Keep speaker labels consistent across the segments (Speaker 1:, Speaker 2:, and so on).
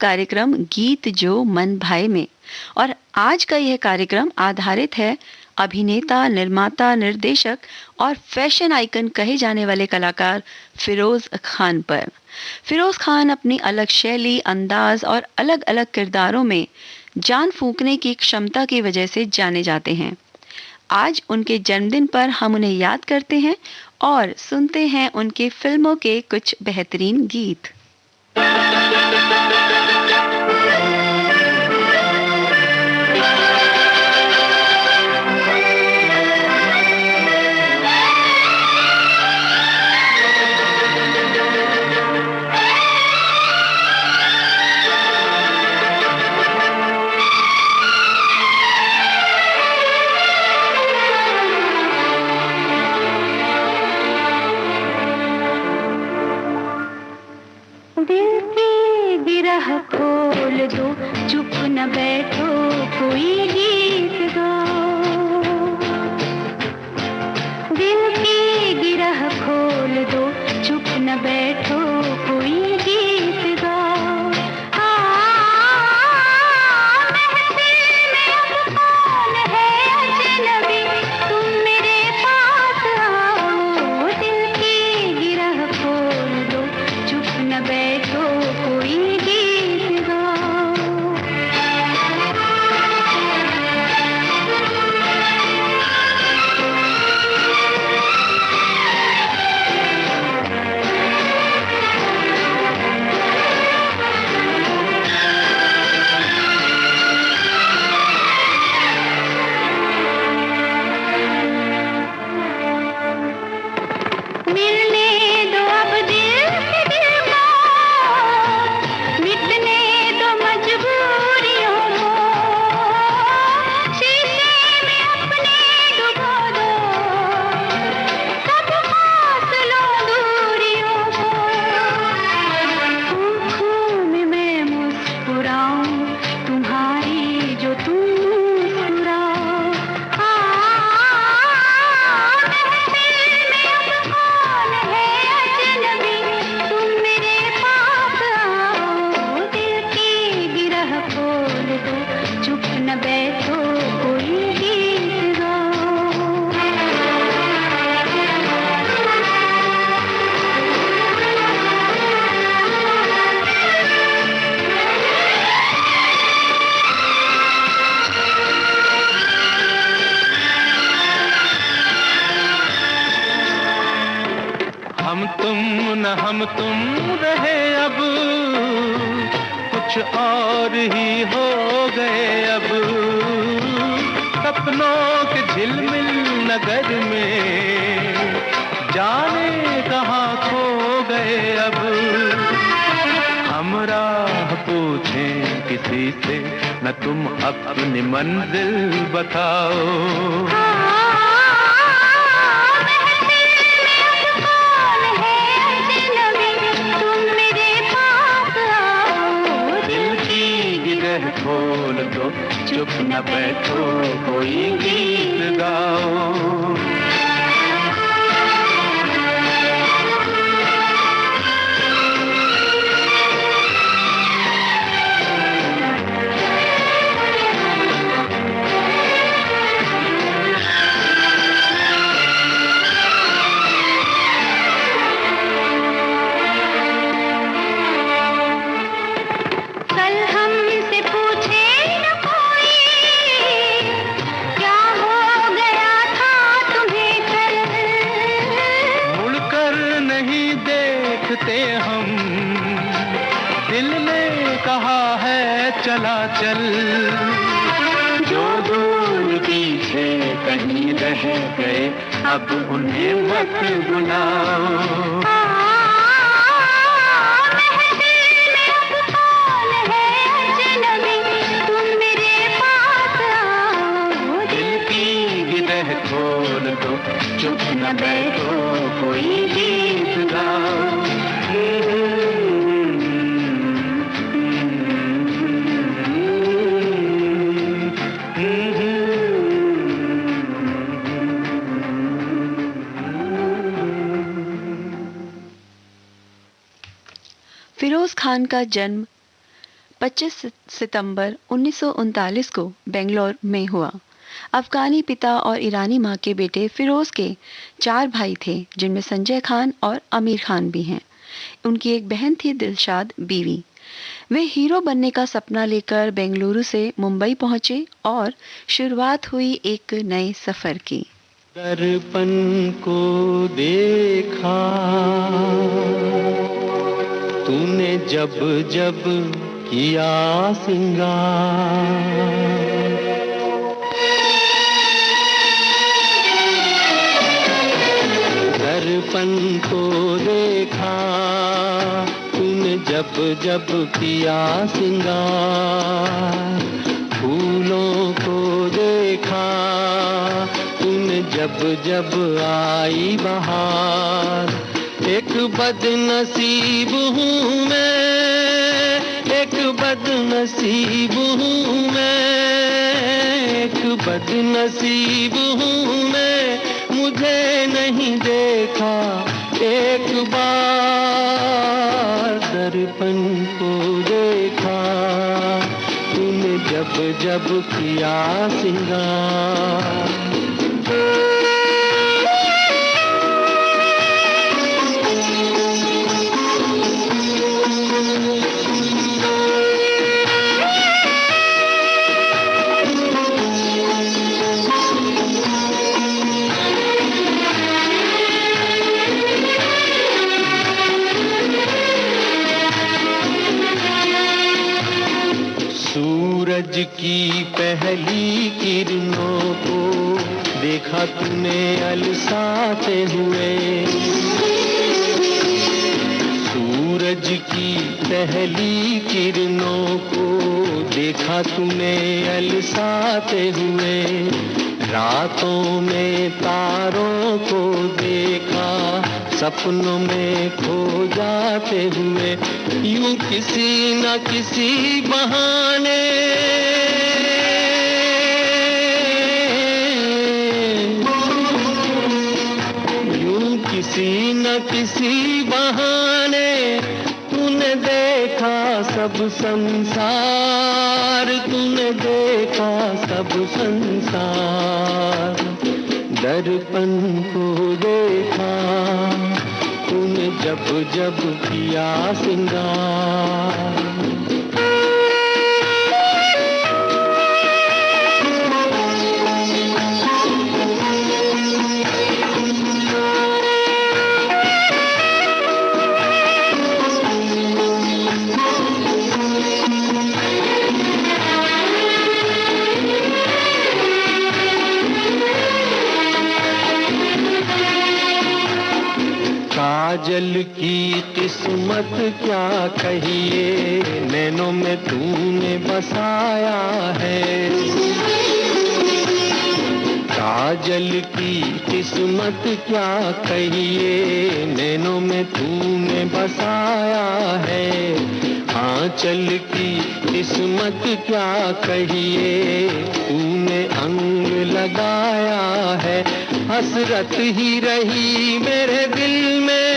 Speaker 1: कार्यक्रम गीत जो मन भाए में। और आज का यह कार्यक्रम आधारित है अभिनेता, निर्माता, निर्देशक और फैशन आइकन कहे जाने वाले कलाकार फिरोज खान पर। फिरोज खान अपनी अलग शैली, अंदाज और अलग-अलग किरदारों में जान फूंकने की क्षमता की वजह से जाने जाते हैं। आज उनके जन्मदिन पर हम उन्हें याद करते हैं और सुनते हैं उनकी फिल्मों के कुछ बेहतरीन गीत।
Speaker 2: दिल की गिरह खोल दो, चुप न बैठो, कोई गीत गाओ। दिल की गिरह खोल दो, चुप न बैठो, कोई गीत गाओ। महफिल में अब कौन है अजनबी, तुम मेरे पास आओ। दिल की गिरह खोल दो, चुप न बैठो, कोई गीत गाओ। मिलने दो अब दिल से दिल को, मिटने दो मजबूरियों को। शीशे में अपने डुबो दो, सब फासलों दूरियों को। आँखों में मैं मुस्कुराऊं, तुम्हारी जो तुम मुस्कुराओ। महफिल में अब कौन है अजनबी, तुम मेरे पास आओ। दिल की गिरह खोल दो, चुप न बैठो, कोई गीत गाओ।
Speaker 3: हम तुम रहे अब, कुछ और ही हो गए अब। सपनों के झिलमिल नगर में जाने कहाँ खो गए अब। हम राह पूछें किसी से, न तुम अपनी मंजिल बताओ। खोल दो, चुप न बैठो, कोई गीत गाओ।
Speaker 2: कल हमसे पूछे न कोई, क्या हो गया था तुम्हें कल।
Speaker 3: मुड़कर नहीं देखते हम, दिल ने कहा है चला चल। जो दूर पीछे कहीं रह गए, अब उन्हें मत बुलाओ। खोल दो, चुप न बैठो, कोई गीत गाओ।
Speaker 1: फिरोज खान का जन्म 25 सितंबर 1939 को बेंगलोर में हुआ। अफगानी पिता और ईरानी मां के बेटे फिरोज के 4 भाई थे, जिनमें संजय खान और आमिर खान भी हैं। उनकी एक बहन थी दिलशाद बीवी। वे हीरो बनने का सपना लेकर बेंगलुरु से मुंबई पहुंचे और शुरुआत हुई एक नए सफर की।
Speaker 3: दर्पण को देखा तूने जब जब किया सिंगार, दर्पण को देखा तूने जब जब किया सिंगार, फूलों को देखा तूने जब जब आई बहार। एक बदनसीब हूँ मैं, एक बदनसीब हूँ मैं, एक बदनसीब हूँ मैं, मुझे नहीं देखा एक बार। दर्पण को देखा तूने जब जब किया सिंगार। सूरज की पहली किरणों को देखा तूने अलसाते हुए, सूरज की पहली किरणों को देखा तूने अलसाते हुए। रातों में तारों को देखा सपनों में खो जाते हुए। यूं किसी न किसी बहाने यूं किसी न किसी बहाने तूने देखा सब संसार, तूने देखा सब संसार। दर्पण को देखा तूने जब जब किया सिंगार। काजल की किस्मत क्या कहिए, नैनों में तूने बसाया है। काजल की किस्मत क्या कहिए, नैनों में तूने बसाया है। आंचल की किस्मत क्या कहिए, तूने अंग लगाया है। हसरत ही रही मेरे दिल में,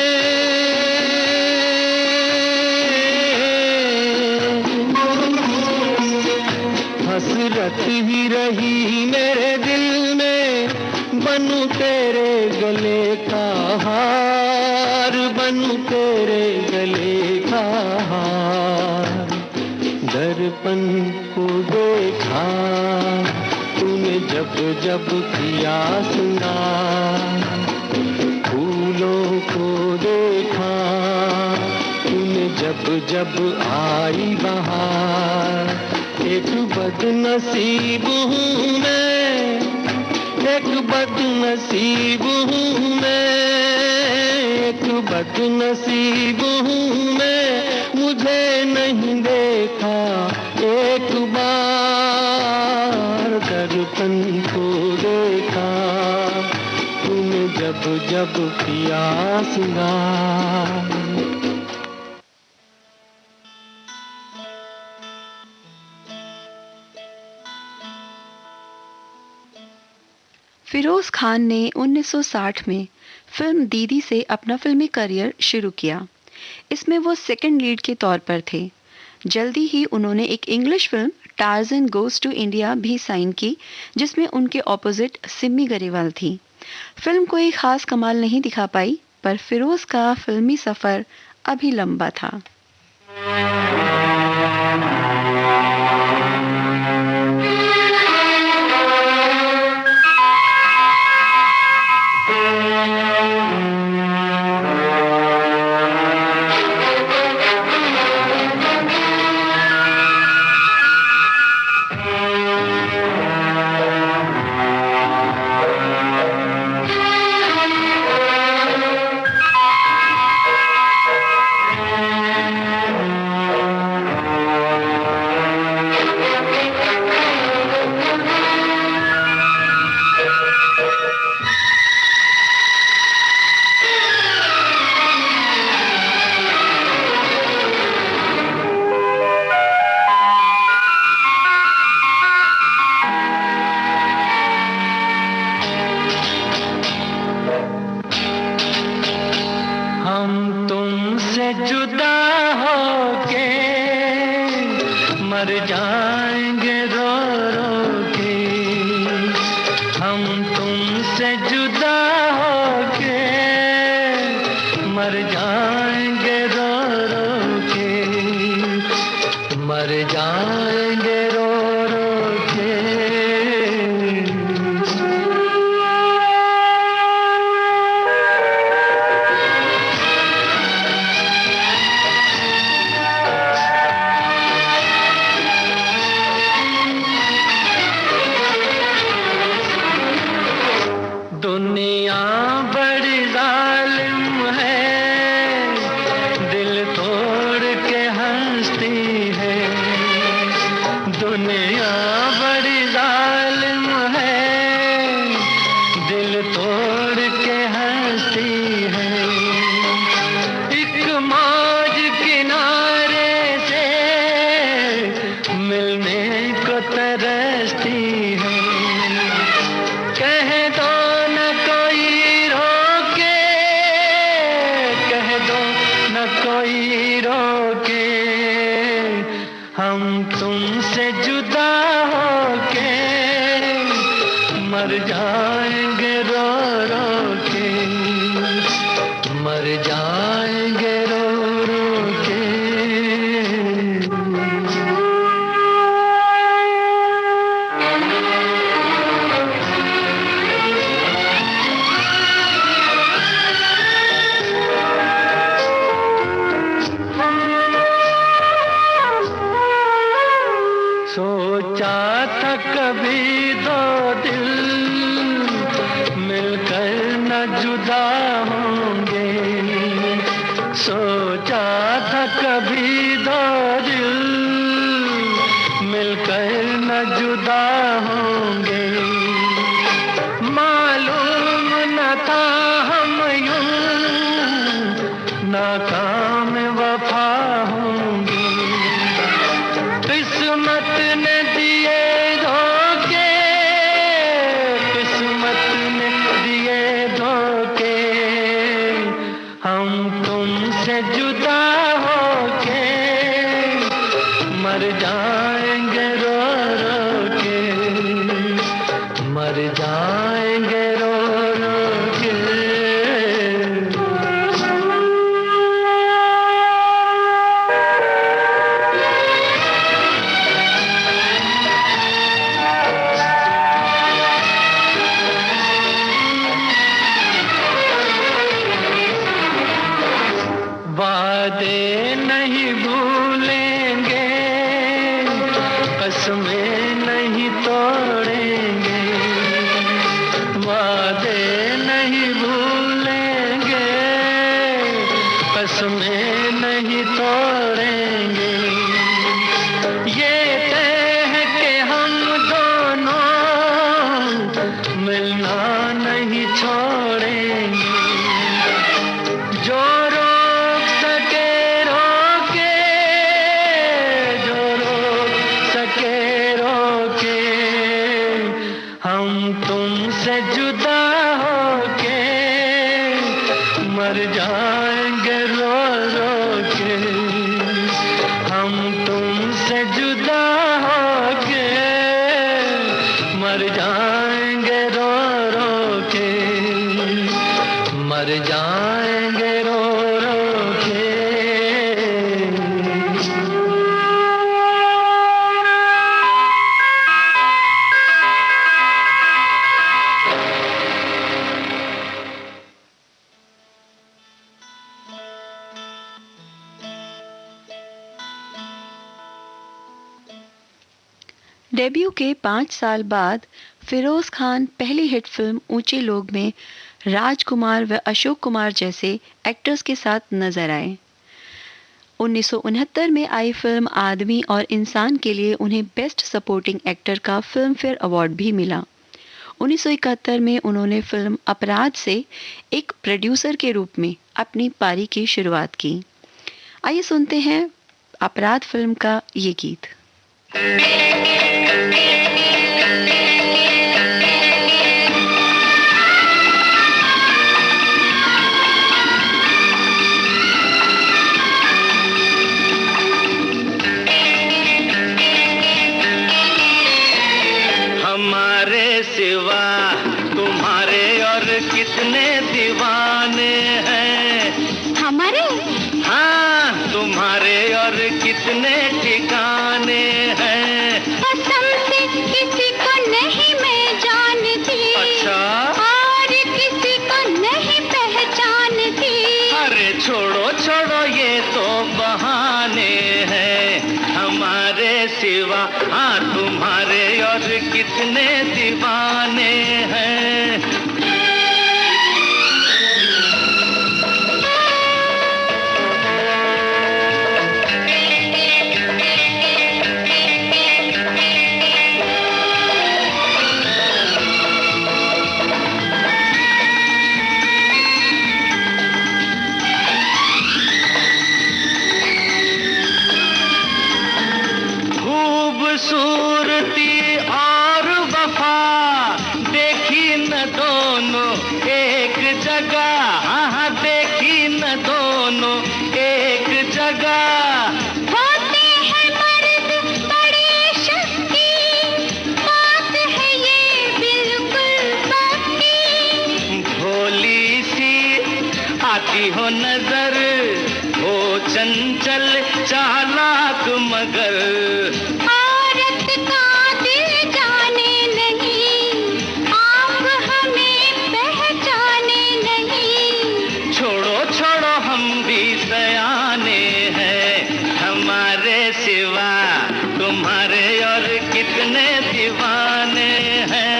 Speaker 3: हसरत ही रही मेरे दिल में। बनूं तेरे गले का हार, बनूं तेरे गले का हार। दर्पण को देखा तूने जब जब किया सिंगार। फूलों को देखा तूने जब जब आई बहार। एक बदनसीब हूँ मैं, एक बदनसीब हूँ मैं, एक बदनसीब हूँ मैं, मुझे नहीं देखा एक बार। दर्पण को देखा तूने जब जब किया सिंगार।
Speaker 1: फिरोज खान ने 1960 में फिल्म दीदी से अपना फिल्मी करियर शुरू किया। इसमें वो सेकंड लीड के तौर पर थे। जल्दी ही उन्होंने एक English film Tarzan goes to India भी साइन की, जिसमें उनके ऑपोजिट सिमी गरेवाल थी। फिल्म कोई खास कमाल नहीं दिखा पाई, पर फिरोज का फिल्मी सफर अभी लंबा था।
Speaker 3: मर जाएंगे रो रो के हम तो जुदा होके मर जाएंगे रो रो के, मर जाएंगे रो रो के।
Speaker 1: डेब्यू के 5 साल बाद फिरोज खान पहली हिट फिल्म ऊंचे लोग में राजकुमार व अशोक कुमार जैसे एक्टर्स के साथ नजर आए। 1969 में आई फिल्म आदमी और इंसान के लिए उन्हें बेस्ट सपोर्टिंग एक्टर का फिल्म फेयर अवार्ड भी मिला। 1971 में उन्होंने फिल्म अपराध से एक प्रोड्यूसर के रूप में अपनी पारी की शुरुआत की। आइए सुनते हैं अपराध फिल्म का ये गीत।
Speaker 3: हमारे सिवा तुम्हारे और कितने दीवाने हैं,
Speaker 2: हमारे?
Speaker 3: हाँ तुम्हारे और कितने ठिकाने हैं।
Speaker 2: कसम से किसी को नहीं मैं जानती,
Speaker 3: अच्छा?
Speaker 2: और किसी को नहीं पहचानती।
Speaker 3: अरे छोड़ो छोड़ो ये तो बहाने हैं, हमारे सिवा हाँ तुम्हारे और कितने दीवाने हैं। खूबसूरती और वफा देखी न दोनों एक जगह, हाँ देखी न दोनों एक जगह।
Speaker 2: होते हैं मर्द बड़े शक्ति, बात है ये बिल्कुल पक्की।
Speaker 3: भोली सी आती हो नजर, हो चंचल चालाक मगर।
Speaker 2: औरत का दिल जाने नहीं, आप हमें पहचाने नहीं।
Speaker 3: छोड़ो छोड़ो हम भी सयाने हैं, हमारे सिवा तुम्हारे और कितने दीवाने हैं।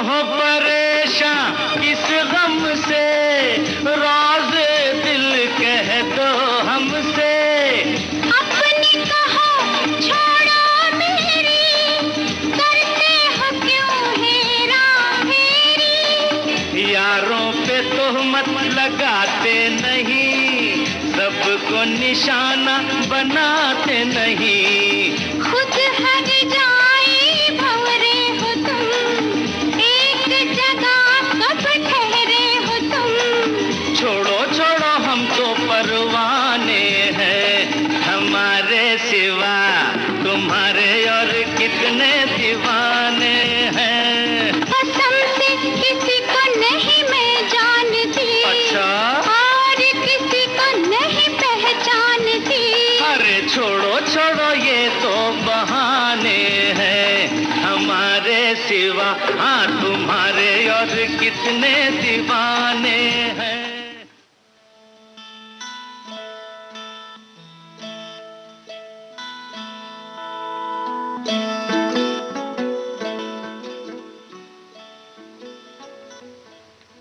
Speaker 3: हो परेशान किस गम से, राज दिल कह दो हमसे।
Speaker 2: अपनी कहो छोड़ो मेरी, करते हो क्यों हेरा फेरी।
Speaker 3: यारों पे तोहमत लगाते नहीं, सबको निशाना बनाते नहीं।
Speaker 2: खुद हर जाए भंवरे हो तुम, एक जगह कब ठहरे हो तुम।
Speaker 3: छोड़ो छोड़ो हम तो परवाने हैं, हमारे सिवा तुम्हारे और कितने दीवाने हैं।
Speaker 2: कसम से किसी को नहीं मैं जानती,
Speaker 3: अच्छा?
Speaker 2: और किसी को नहीं पहचानती।
Speaker 3: अरे छोड़ो छोड़ो ये तो बहाने हैं, हमारे सिवा हाँ तुम्हारे और कितने दीवाने हैं।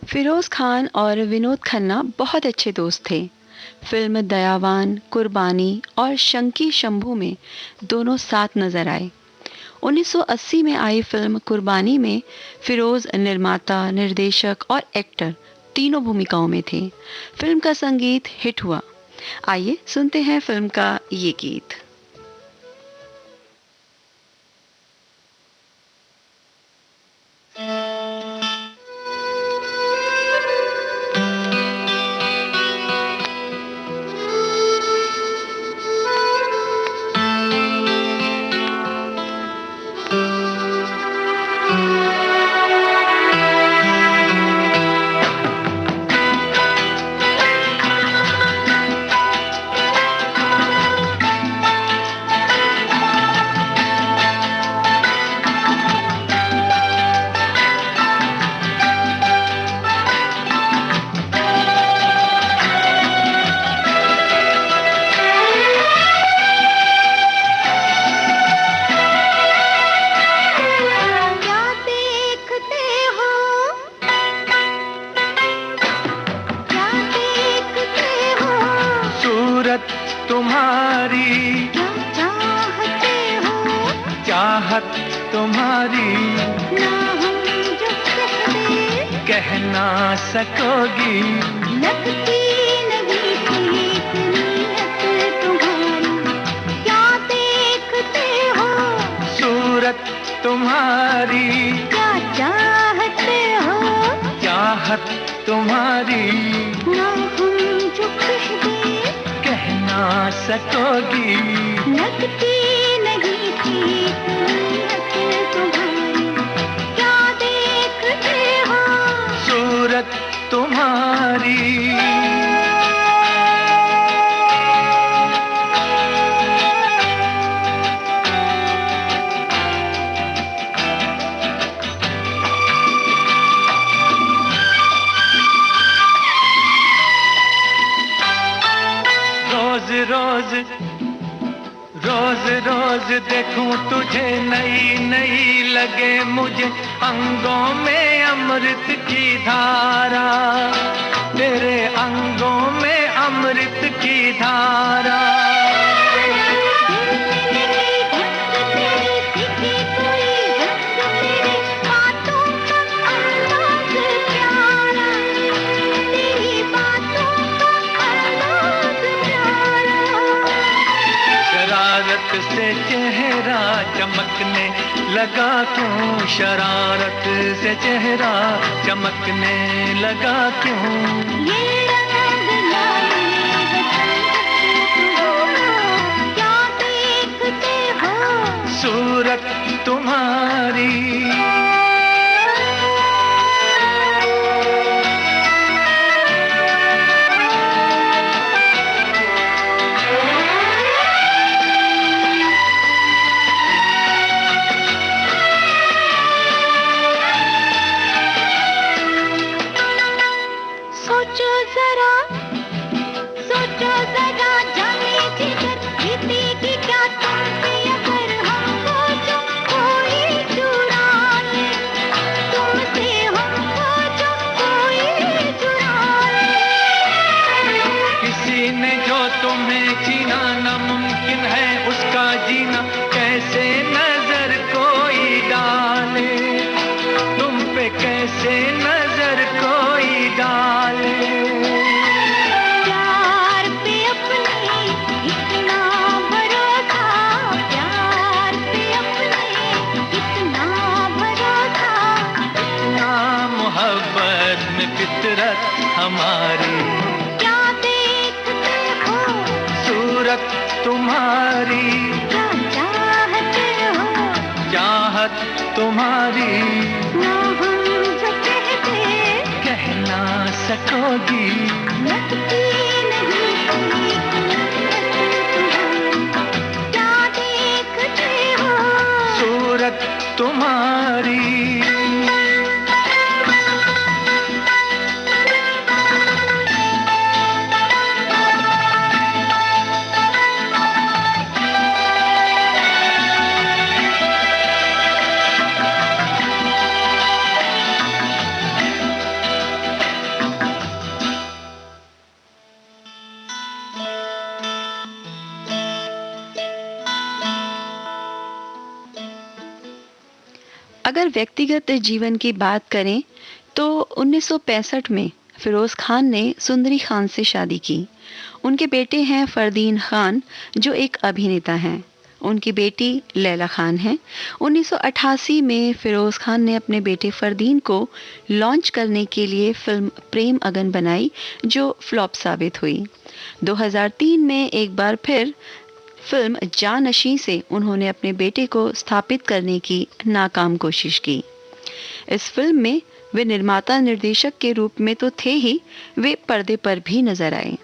Speaker 1: फिरोज खान और विनोद खन्ना बहुत अच्छे दोस्त थे। फिल्म दयावान, कुर्बानी और शंकी शंभू में दोनों साथ नजर आए। 1980 में आई फिल्म कुर्बानी में फिरोज निर्माता, निर्देशक और एक्टर तीनों भूमिकाओं में थे। फिल्म का संगीत हिट हुआ। आइए सुनते हैं फिल्म का ये गीत।
Speaker 3: देखूं तुझे नई नई लगे मुझे अंगों में अमृत की धारा, तेरे अंगों में अमृत की धारा। से चेहरा चमकने लगा क्यों, शरारत से चेहरा चमकने लगा क्यों।
Speaker 2: ये रंग लाए क्या देखते हो,
Speaker 3: सूरत तुम्हारी। हमारी
Speaker 2: क्या देखते हो,
Speaker 3: सूरत तुम्हारी।
Speaker 2: क्या चाहते हो,
Speaker 3: चाहत तुम्हारी।
Speaker 2: ना हम जो कहते
Speaker 3: कह ना सकोगी,
Speaker 2: लगती नहीं। क्या देखते हो,
Speaker 3: सूरत तुम्हारी।
Speaker 1: अगर व्यक्तिगत जीवन की बात करें तो 1965 में फिरोज खान ने सुंदरी खान से शादी की। उनके बेटे हैं फरदीन खान, जो एक अभिनेता हैं। उनकी बेटी लैला खान है। 1988 में फिरोज खान ने अपने बेटे फरदीन को लॉन्च करने के लिए फिल्म प्रेम अगन बनाई, जो फ्लॉप साबित हुई। 2003 में एक बार फिर फिल्म जानशी से उन्होंने अपने बेटे को स्थापित करने की नाकाम कोशिश की। इस फिल्म में वे निर्माता निर्देशक के रूप में तो थे ही, वे पर्दे पर भी नजर आए।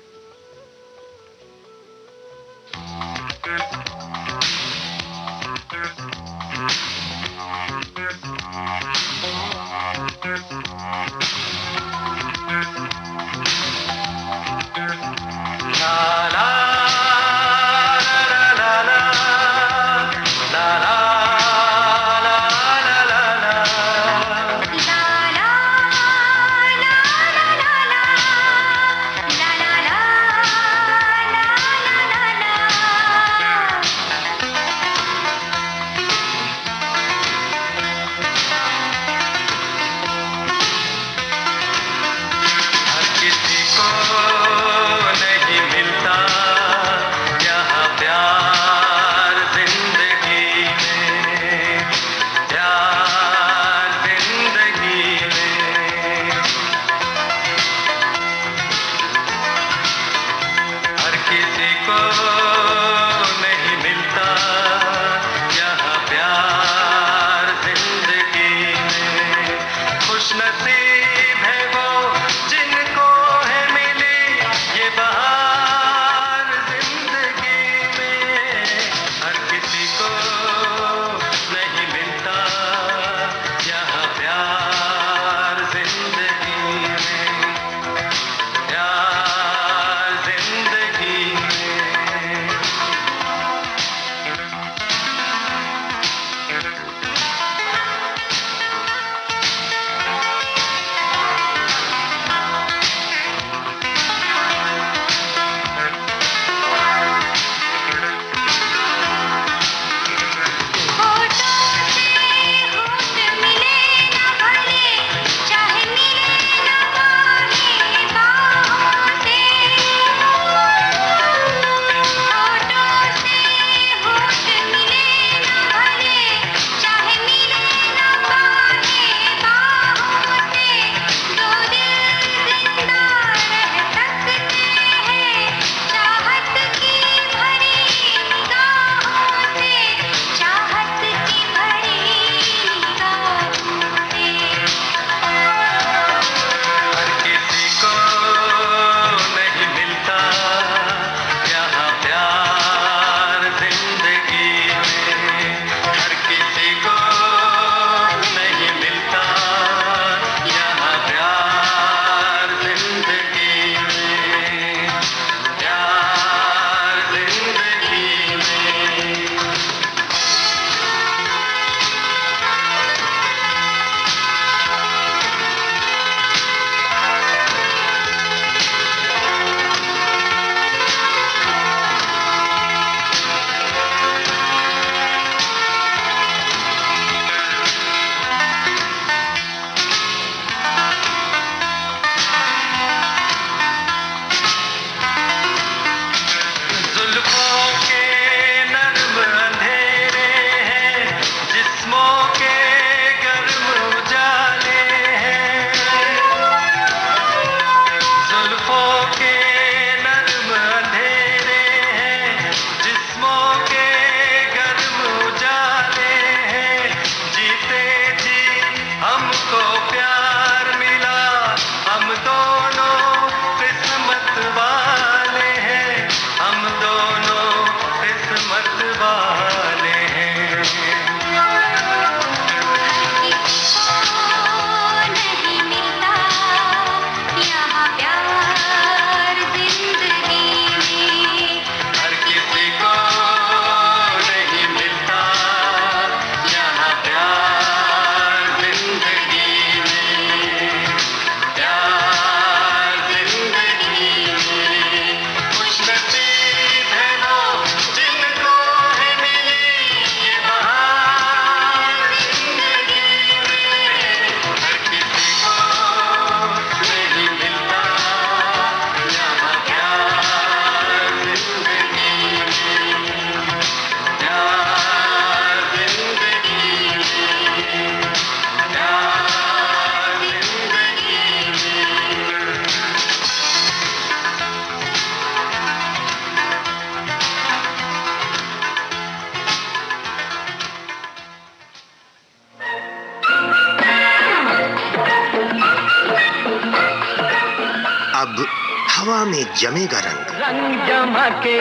Speaker 4: हवा में जमेगा रंग,
Speaker 3: रंग जमा के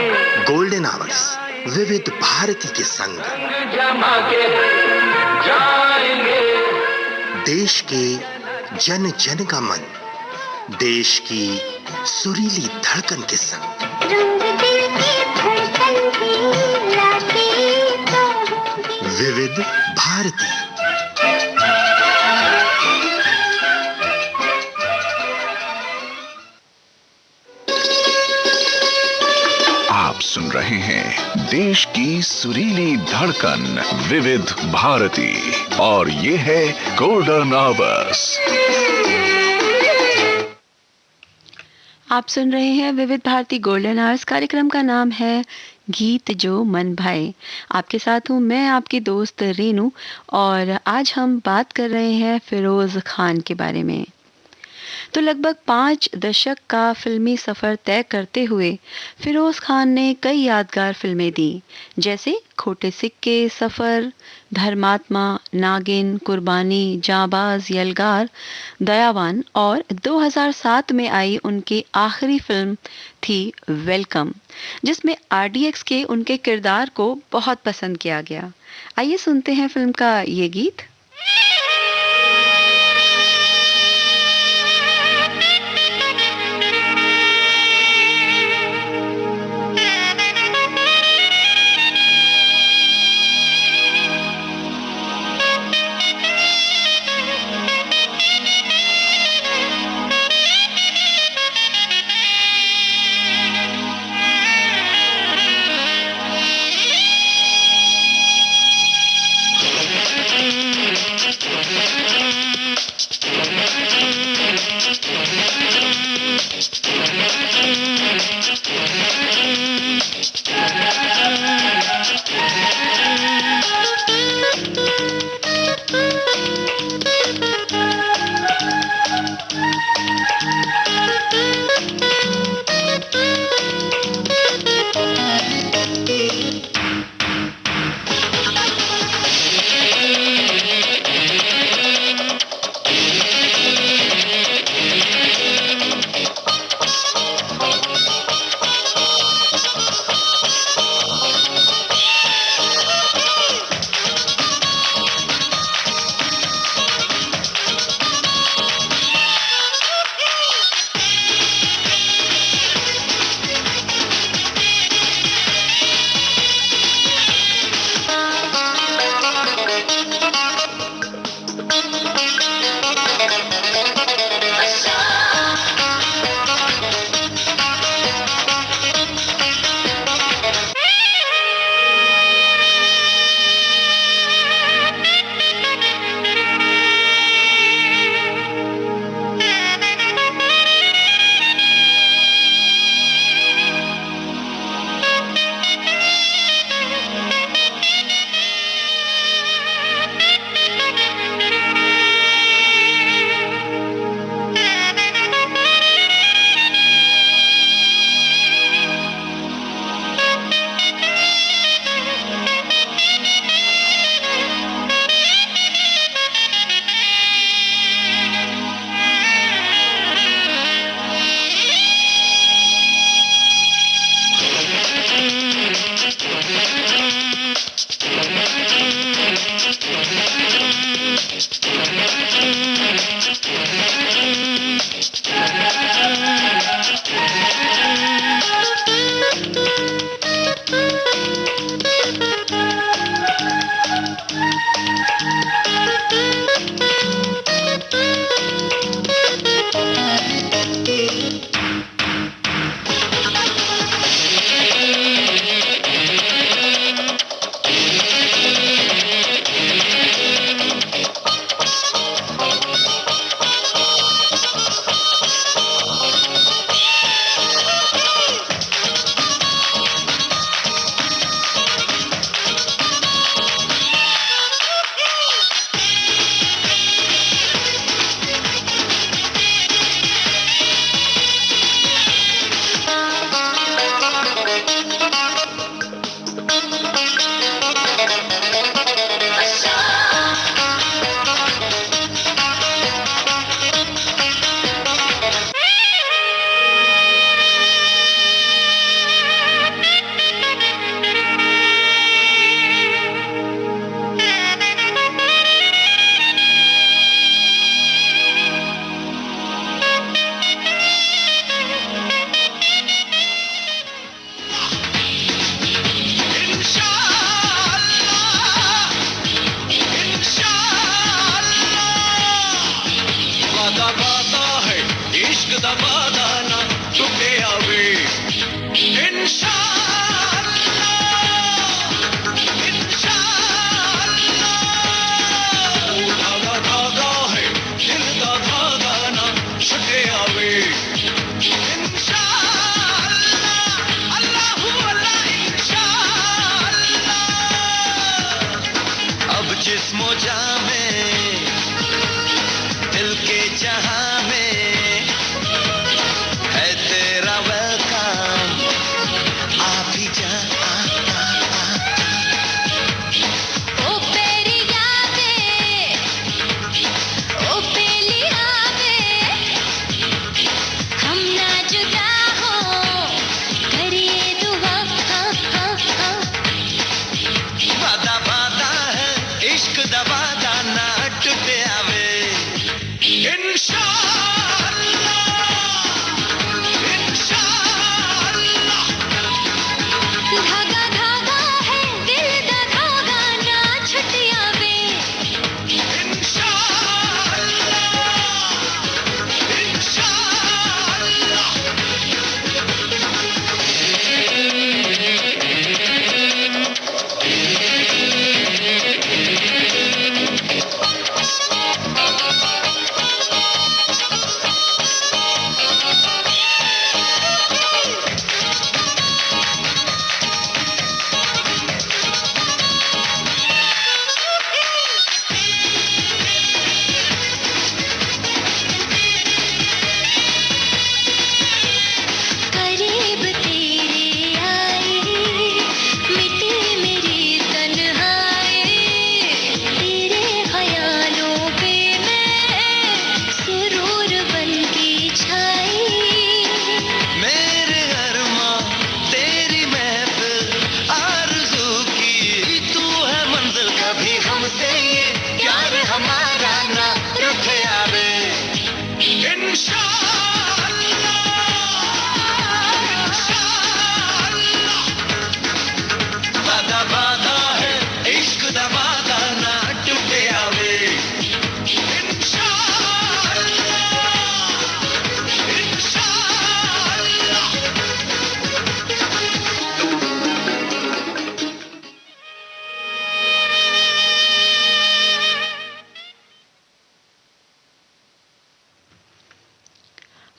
Speaker 4: गोल्डन आवर्स विविध भारती के संग,
Speaker 3: जमा के जाएंगे।
Speaker 4: देश के जन जन का मन, देश की सुरीली धड़कन के संग।
Speaker 2: रंग दिल की धड़कन की लाके कहूंगी।
Speaker 4: विविध भारती।
Speaker 5: आप सुन रहे हैं देश की सुरीली धड़कन विविध भारती और ये है गोल्डन आवर्स।
Speaker 1: आप सुन रहे हैं विविध भारती गोल्डन आवर्स। कार्यक्रम का नाम है गीत जो मन भाए। आपके साथ हूँ मैं, आपकी दोस्त रेनू, और आज हम बात कर रहे हैं फिरोज खान के बारे में। तो लगभग 5 दशक का फिल्मी सफ़र तय करते हुए फिरोज़ खान ने कई यादगार फिल्में दी, जैसे खोटे सिक्के, सफ़र, धर्मात्मा, नागिन, कुर्बानी, जाबाज, यलगार, दयावान, और 2007 में आई उनकी आखिरी फिल्म थी वेलकम, जिसमें आरडीएक्स के उनके किरदार को बहुत पसंद किया गया। आइए सुनते हैं फिल्म का ये गीत।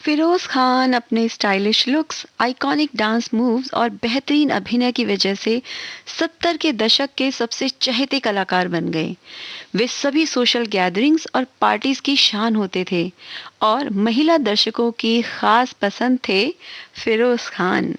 Speaker 1: फिरोज खान अपने stylish looks, iconic dance moves और बेहतरीन अभिनय की वजह से 70 के दशक के सबसे चहेते कलाकार बन गए। वे सभी सोशल गैदरिंग्स और पार्टीज की शान होते थे और महिला दर्शकों की खास पसंद थे फिरोज खान।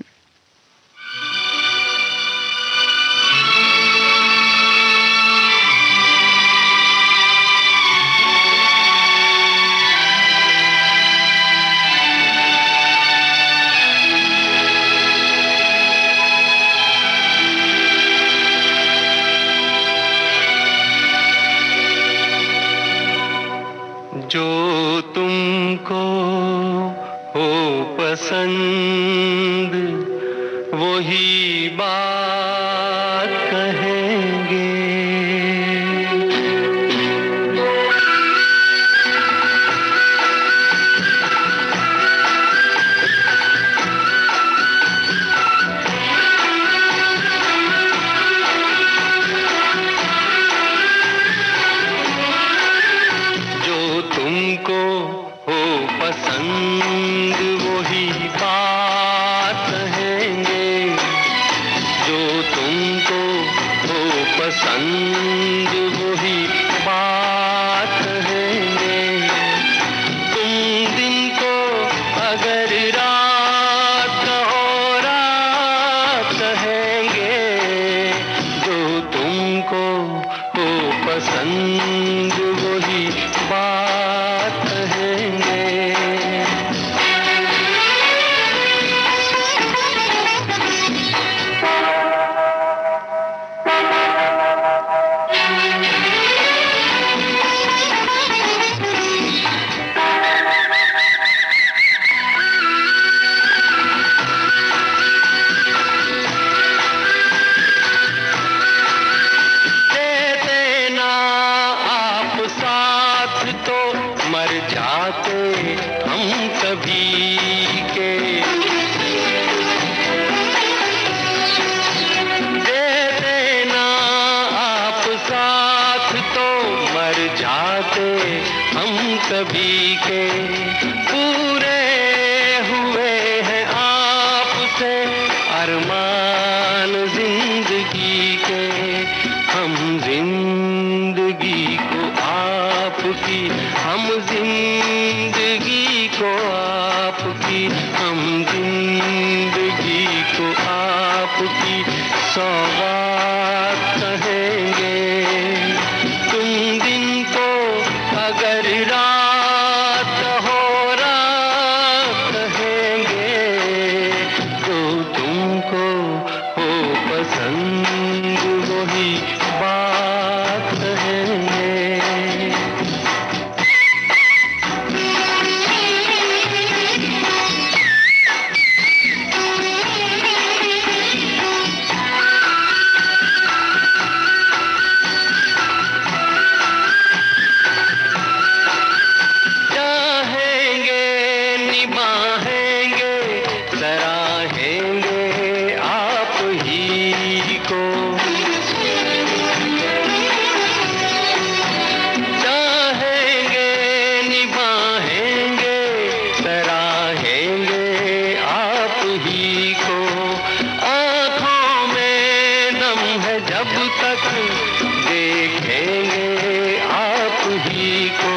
Speaker 3: जो तुमको हो पसंद वही बात कहेंगे। जो तुमको हो पसंद वही बात कहेंगे। जो तुमको हो पसंद वही बात कहेंगे। तुम दिन को अगर रात कहो रात कहेंगे। जो तुमको हो पसंद वही बात कहेंगे। देते ना आप साथ तो मर जाते हम कभी के। देते ना आप साथ तो मर जाते हम कभी के। पूरे हुए हैं आपसे अरमान जिंदगी के। हम जिंदगी को आपकी, हम जिंदगी को आपकी, हम जिंदगी को आपकी सौगात कहेंगे। तुम दिन को अगर रात हो रात कहेंगे। जो तुमको हो पसंद वही बात कहेंगे। चाहेंगे निभाएंगे सराहेंगे आप ही को। चाहेंगे निभाएंगे सराहेंगे आप ही को। आँखों में दम है जब तक देखेंगे आप ही को।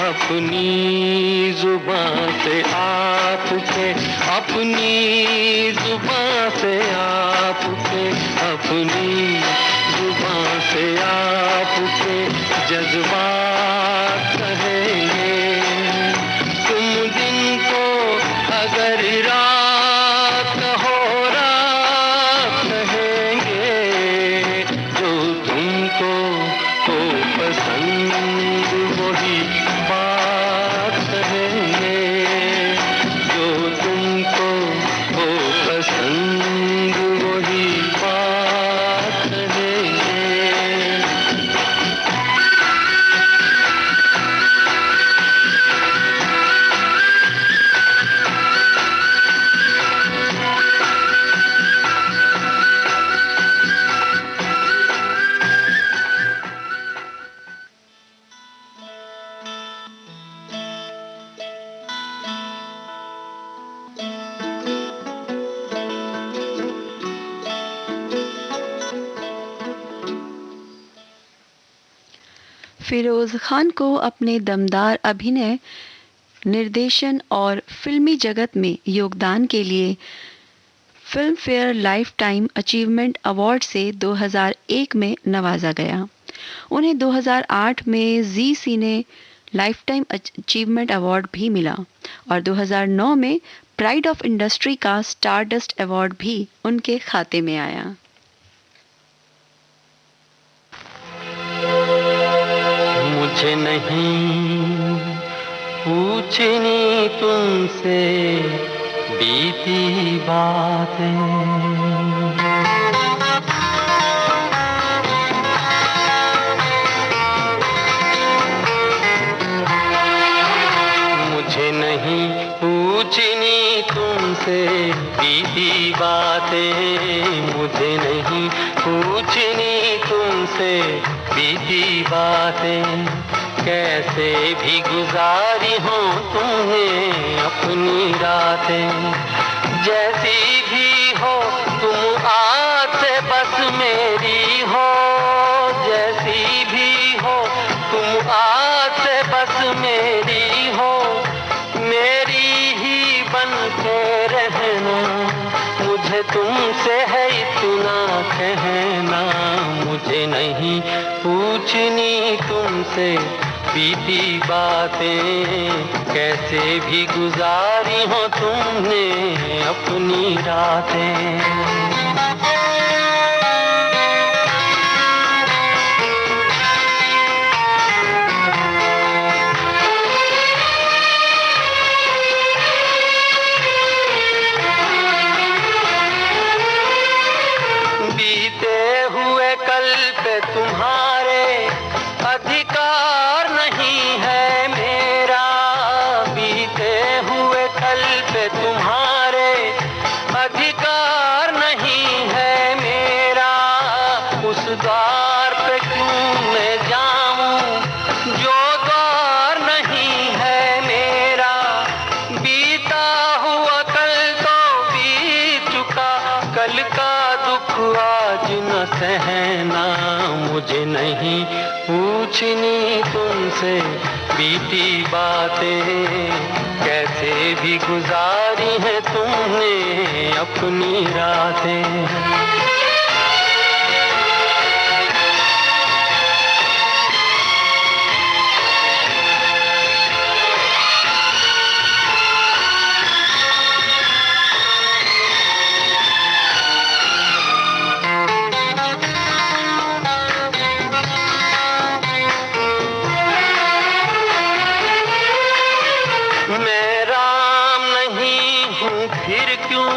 Speaker 3: अपनी जुबान से आपके, अपनी जुबान से आपके, अपनी जुबान से आपके जज्बात कहेंगे। तुम दिन को अगर रात हो रात कहेंगे। जो तुमको हो पसंद वही बात कहेंगे। जो तुमको हो पसंद वही बात कहेंगे।
Speaker 1: फिरोज खान को अपने दमदार अभिनय, निर्देशन और फिल्मी जगत में योगदान के लिए film fair life time achievement award से 2001 में नवाजा गया। उन्हें 2008 में जी सिने लाइफ टाइम अचीवमेंट अवार्ड भी मिला और 2009 में प्राइड ऑफ इंडस्ट्री का स्टारडस्ट अवार्ड भी उनके खाते में आया।
Speaker 3: मुझे नहीं पूछनी तुमसे बीती बातें, मुझे नहीं पूछनी तुमसे बीती बातें, मुझे नहीं पूछनी तुमसे बीती बातें। कैसे भी गुजारी हो तुमने अपनी रातें, जैसी भी हो तुम आज से बस मेरी हो, जैसी भी हो तुम आज से बस मेरी हो, मेरी ही बन के रहना, मुझे तुमसे है इतना कहना। मुझे नहीं पूछनी तुमसे बीती बातें, कैसे भी गुजारी हो तुमने अपनी रातें। बीते हुए कल पे तुम्हारे अधिकार नहीं है मेरा, बीते हुए कल पे तुम्हारे अधिकार नहीं है मेरा। उस द्वार पे क्यों मैं जाऊं जो द्वार नहीं है मेरा, बीता हुआ कल तो बीत चुका, कल का दुख आज न सहना। मुझे नहीं पूछनी तुमसे बीती बातें, कैसे भी गुजारी है तुमने अपनी रातें। मैं राम नहीं हूँ फिर क्यों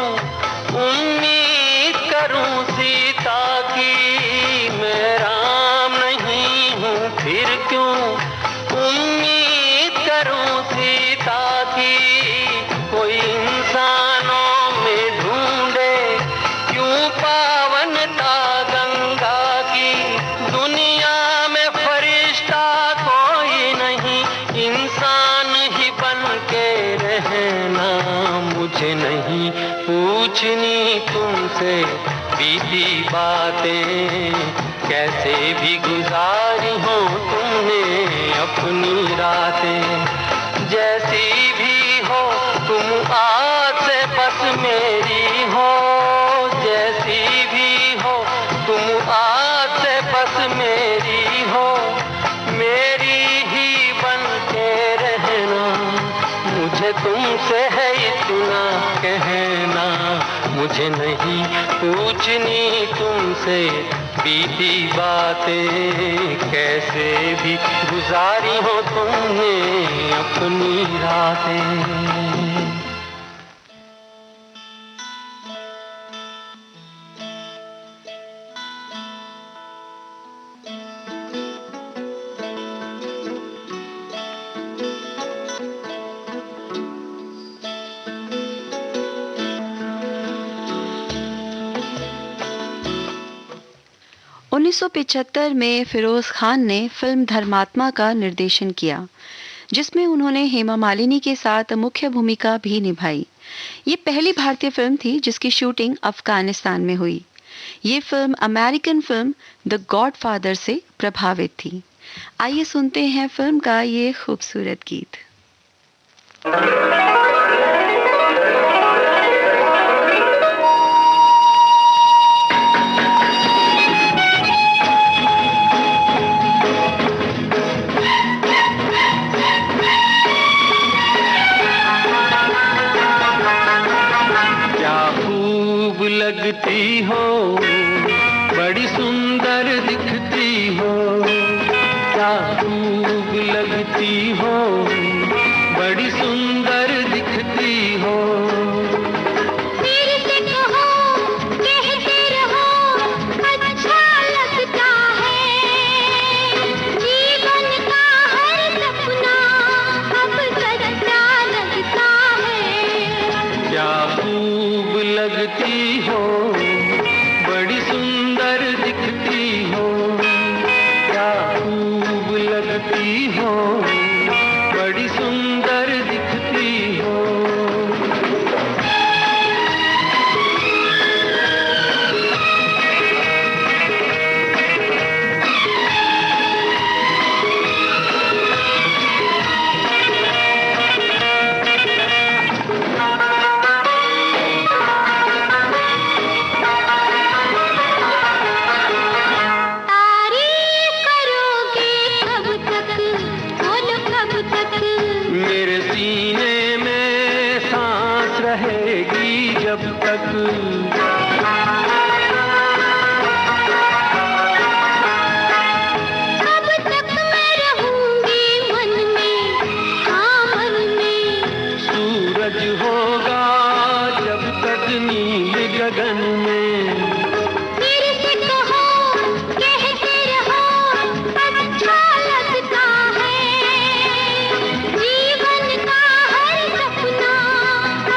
Speaker 3: उम्मीद करूँ सीता की, मैं राम नहीं हूँ फिर क्यों उम्मीद करूँ सीता की। कोई इंसानों में ढूंढे क्यों पावनता गंगा की, दुनिया में फरिश्ता कोई नहीं, इंसान ही बन के रहना। मुझे नहीं पूछनी तुमसे बीती बातें, कैसे भी गुजारी हो तुमने अपनी रातें। जैसी भी हो तुम आज से बस मेरी हो, जैसी भी हो तुम आज से बस मेरी हो, मेरी ही बन के रहना। मुझे तुमसे है इतना कहना, मुझे नहीं पूछनी तुमसे बीती बातें, कैसे भी गुजारी हो तुमने अपनी रातें।
Speaker 1: उन्नीस 1975 में फिरोज खान ने फिल्म धर्मात्मा का निर्देशन किया, जिसमें उन्होंने हेमा मालिनी के साथ मुख्य भूमिका भी निभाई। ये पहली भारतीय फिल्म थी जिसकी शूटिंग अफगानिस्तान में हुई। ये film American film the godfather से प्रभावित थी, आइए सुनते हैं फिल्म का ये खूबसूरत गीत।
Speaker 3: लगती हो, बड़ी सुंदर दिखती हो, क्या खूब लगती हो, बड़ी सुंदर दिखती हो।
Speaker 2: फिर से कहो, कहते रहो, अच्छा लगता है, जीवन का हर सपना अब सच्चा लगता है।
Speaker 3: क्या खूब लगती हो, बड़ी सुंदर दिखती हो, क्या खूब लगती हो, बड़ी सुंदर दिखती हो। जब तक
Speaker 2: मैं रहूंगी मन में, हाँ मन में।
Speaker 3: सूरज होगा जब तक नील गगन में।
Speaker 2: फिर से कहो, कहते रहो, अच्छा लगता है, जीवन का हर सपना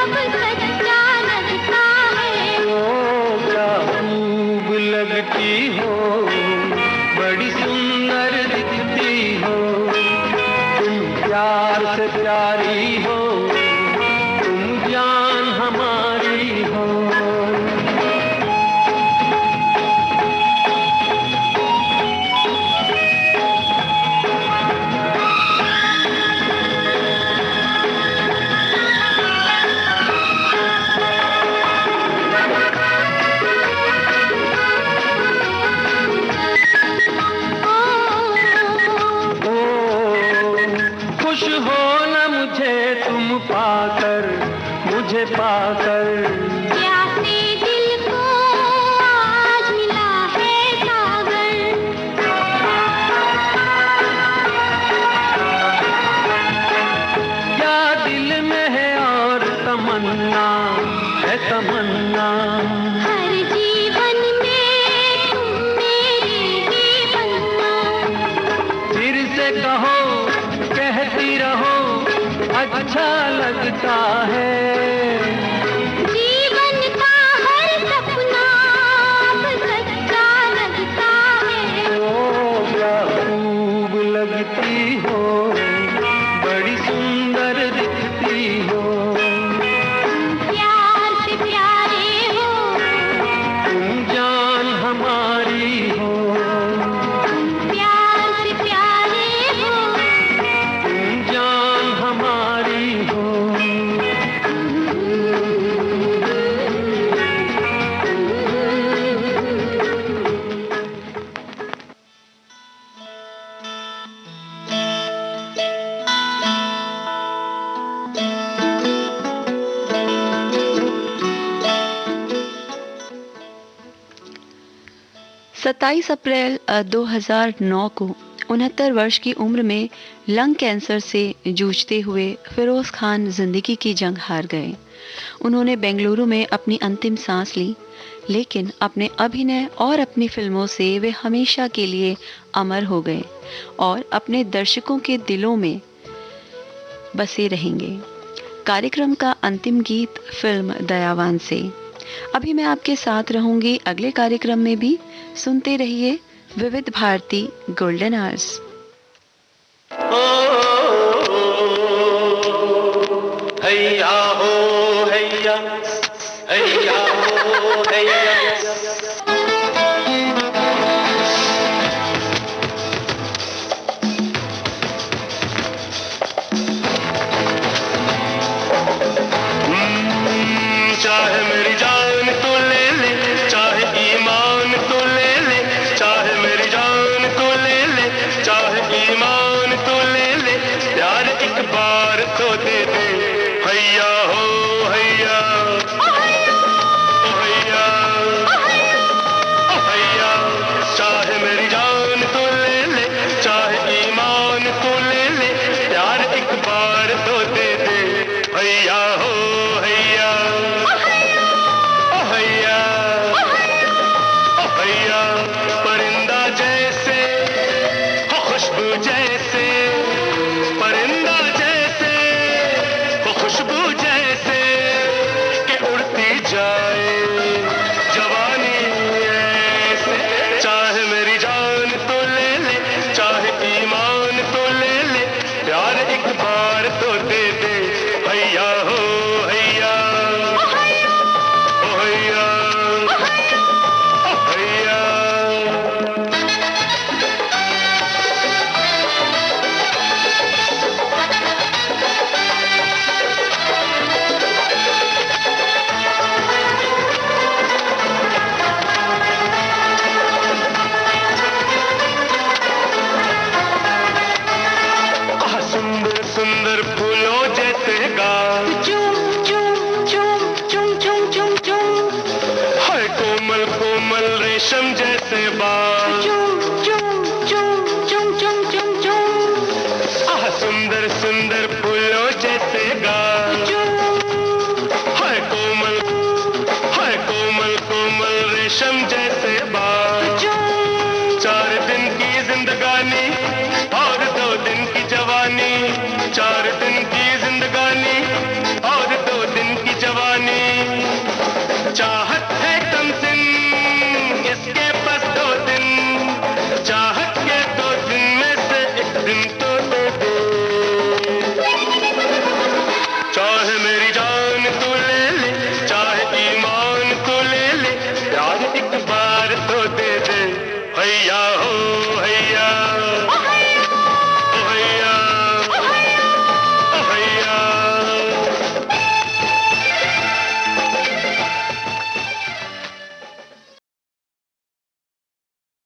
Speaker 2: अब सच्चा लगता है।
Speaker 3: ओ क्या खूब लगती हो, बड़ी सुंदर दिखती हो, तुम प्यार से प्यारी हो, तुम जान हमारी हो। खुश हो न मुझे तुम पाकर, मुझे पाकर।
Speaker 2: प्यासे दिल को आज मिला है सागर।
Speaker 3: क्या दिल में है और तमन्ना है तमन्ना।
Speaker 2: हर जीवन में तुम मेरे ही बनना।
Speaker 3: फिर से कहो, कहती रहो, अच्छा लगता है,
Speaker 2: जीवन का हर सपना अब सच्चा लगता है।
Speaker 3: ओ क्या खूब लगती हो, बड़ी सुंदर दिखती हो,
Speaker 2: प्यार से प्यारे हो,
Speaker 3: तुम जान हमारी हो।
Speaker 2: प्यार से प्यारे हो,
Speaker 3: तुम जान हमारी हो।
Speaker 1: सत्ताईस अप्रैल 2009 को 69 वर्ष की उम्र में लंग कैंसर से जूझते हुए फिरोज खान जिंदगी की जंग हार गए। उन्होंने बेंगलुरु में अपनी अंतिम सांस ली, लेकिन अपने अभिनय और अपनी फिल्मों से वे हमेशा के लिए अमर हो गए और अपने दर्शकों के दिलों में बसे रहेंगे। कार्यक्रम का अंतिम गीत फिल्म दयावान से। अभी मैं आपके साथ रहूंगी अगले कार्यक्रम में भी। सुनते रहिए विविध भारती गोल्डन आवर्स।
Speaker 3: हैया हो हैया, हैया हो हैया। एक बार तो दे दे हैया हो हैया ओ हैया ओ हैया चाहे मेरी जान तो ले ले चाहे ईमान को ले ले प्यार एक बार तो दे दे हैया हो हैया ओ हैया ओ हैया परिंदा जैसे हो खुशबू जैसे परिंदा जैसे वो खुशबू जैसे कि उड़ती जाए जवानी ऐसे चाहे मेरी जान तो ले ले चाहे ईमान तो ले ले प्यार एक बार तो दे दे हैया हो हैया ओ हैया ओ हैया सुंदर सुंदर फूलों जैसे गाल
Speaker 2: चुम चुम चुम चुम चुम चुम चुम
Speaker 3: है कोमल कोमल रेशम जैसे बाल